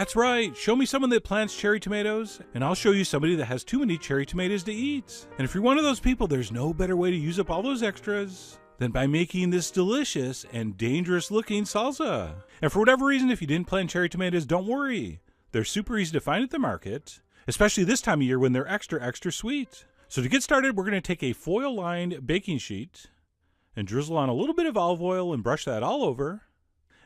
That's right, show me someone that plants cherry tomatoes, and I'll show you somebody that has too many cherry tomatoes to eat. And if you're one of those people, there's no better way to use up all those extras than by making this delicious and dangerous looking salsa. And for whatever reason, if you didn't plant cherry tomatoes, don't worry. They're super easy to find at the market, especially this time of year when they're extra sweet. So to get started, we're going to take a foil-lined baking sheet and drizzle on a little bit of olive oil and brush that all over.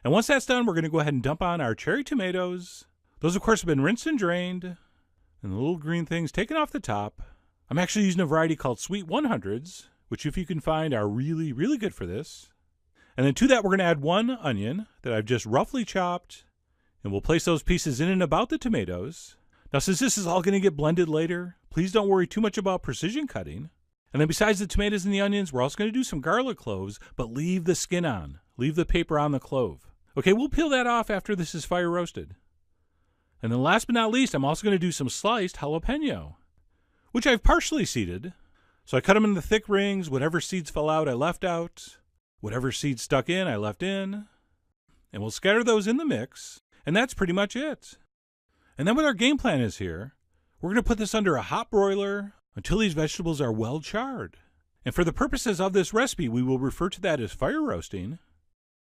And once that's done, we're going to go ahead and dump on our cherry tomatoes. Those, of course, have been rinsed and drained, and the little green things taken off the top. I'm actually using a variety called Sweet 100s, which if you can find are really good for this. And then to that, we're going to add 1 onion that I've just roughly chopped, and we'll place those pieces in and about the tomatoes. Now, since this is all going to get blended later, please don't worry too much about precision cutting. And then besides the tomatoes and the onions, we're also going to do some garlic cloves, but leave the skin on. Leave the paper on the clove. Okay, we'll peel that off after this is fire roasted. And then last but not least, I'm also going to do some sliced jalapeno, which I've partially seeded. So I cut them into thick rings. Whatever seeds fell out, I left out. Whatever seeds stuck in, I left in. And we'll scatter those in the mix. And that's pretty much it. And then what our game plan is here, we're going to put this under a hot broiler until these vegetables are well charred. And for the purposes of this recipe, we will refer to that as fire roasting.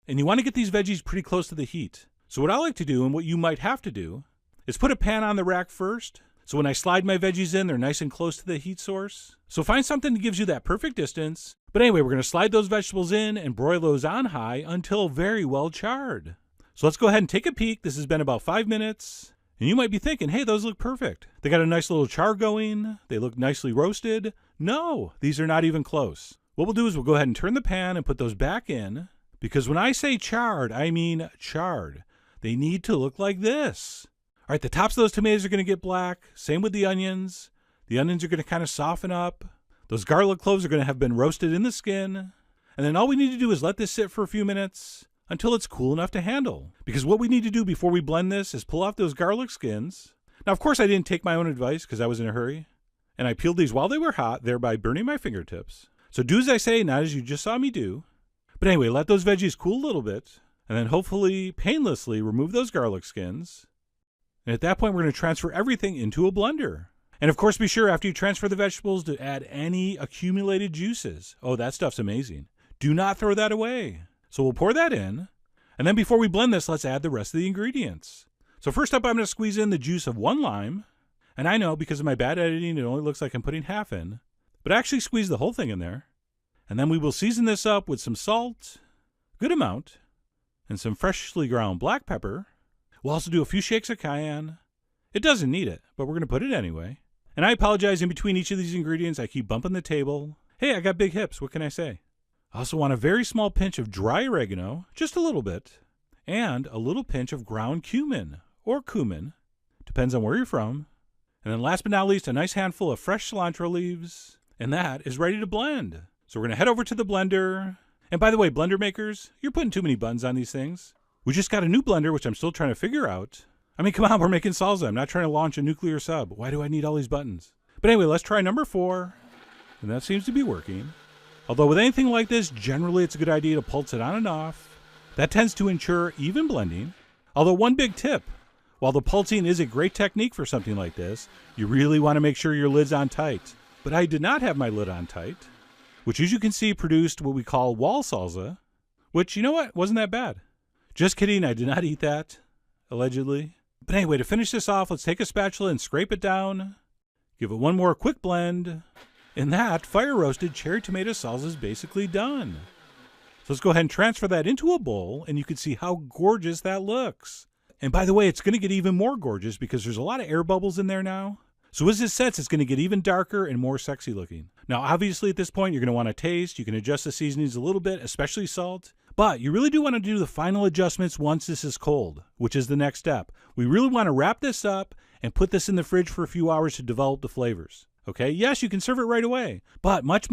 And you want to get these veggies pretty close to the heat. So what I like to do, and what you might have to do, is put a pan on the rack first. So when I slide my veggies in, they're nice and close to the heat source. So find something that gives you that perfect distance. But anyway, we're going to slide those vegetables in and broil those on high until very well charred. So let's go ahead and take a peek. This has been about 5 minutes. And you might be thinking, hey, those look perfect. They got a nice little char going. They look nicely roasted. No, these are not even close. What we'll do is we'll go ahead and turn the pan and put those back in. Because when I say charred, I mean charred. They need to look like this. All right, the tops of those tomatoes are going to get black. Same with the onions. The onions are going to kind of soften up. Those garlic cloves are going to have been roasted in the skin. And then all we need to do is let this sit for a few minutes until it's cool enough to handle. Because what we need to do before we blend this is pull off those garlic skins. Now, of course, I didn't take my own advice because I was in a hurry. And I peeled these while they were hot, thereby burning my fingertips. So do as I say, not as you just saw me do. But anyway, let those veggies cool a little bit, and then hopefully painlessly remove those garlic skins. And at that point, we're going to transfer everything into a blender. And of course, be sure after you transfer the vegetables to add any accumulated juices. Oh, that stuff's amazing. Do not throw that away. So we'll pour that in. And then before we blend this, let's add the rest of the ingredients. So first up, I'm going to squeeze in the juice of 1 lime. And I know because of my bad editing, it only looks like I'm putting half in. But I actually squeezed the whole thing in there. And then we will season this up with some salt, a good amount, and some freshly ground black pepper. We'll also do a few shakes of cayenne. It doesn't need it, but we're going to put it anyway. And I apologize, in between each of these ingredients, I keep bumping the table. Hey, I got big hips, what can I say? I also want a very small pinch of dry oregano, just a little bit, and a little pinch of ground cumin, or cumin, depends on where you're from. And then last but not least, a nice handful of fresh cilantro leaves, and that is ready to blend. So we're going to head over to the blender. And by the way, blender makers, you're putting too many buttons on these things. We just got a new blender, which I'm still trying to figure out. I mean, come on, we're making salsa. I'm not trying to launch a nuclear sub. Why do I need all these buttons? But anyway, let's try number 4. And that seems to be working. Although with anything like this, generally it's a good idea to pulse it on and off. That tends to ensure even blending. Although one big tip, while the pulsing is a great technique for something like this, you really want to make sure your lid's on tight. But I did not have my lid on tight, which as you can see produced what we call wall salsa, which, you know what, wasn't that bad. Just kidding, I did not eat that, allegedly. But anyway, to finish this off, let's take a spatula and scrape it down, give it one more quick blend, and that fire-roasted cherry tomato salsa is basically done. So let's go ahead and transfer that into a bowl, and you can see how gorgeous that looks. And by the way, it's going to get even more gorgeous because there's a lot of air bubbles in there now. So as this sets, it's going to get even darker and more sexy looking. Now, obviously at this point, you're going to want to taste. You can adjust the seasonings a little bit, especially salt. But you really do want to do the final adjustments once this is cold, which is the next step. We really want to wrap this up and put this in the fridge for a few hours to develop the flavors. Okay, yes, you can serve it right away, but much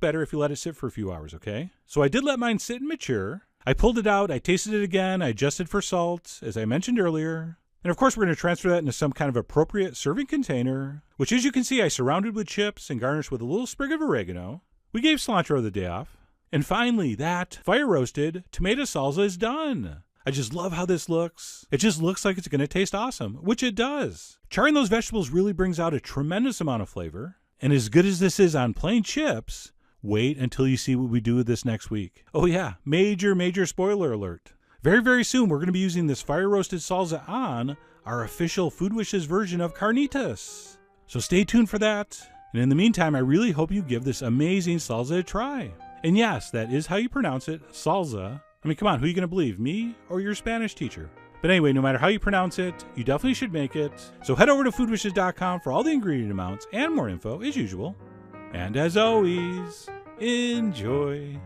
better if you let it sit for a few hours, okay? So I did let mine sit and mature. I pulled it out, I tasted it again, I adjusted for salt, as I mentioned earlier. And of course, we're going to transfer that into some kind of appropriate serving container, which as you can see, I surrounded with chips and garnished with a little sprig of oregano. We gave cilantro the day off. And finally, that fire-roasted tomato salsa is done. I just love how this looks. It just looks like it's going to taste awesome, which it does. Charring those vegetables really brings out a tremendous amount of flavor. And as good as this is on plain chips, wait until you see what we do with this next week. Oh yeah, major spoiler alert. Very, very soon we're going to be using this fire-roasted salsa on our official Food Wishes version of carnitas. So stay tuned for that. And in the meantime, I really hope you give this amazing salsa a try. And yes, that is how you pronounce it, salsa. I mean, come on, who are you going to believe, me or your Spanish teacher? But anyway, no matter how you pronounce it, you definitely should make it. So head over to foodwishes.com for all the ingredient amounts and more info as usual. And as always, enjoy.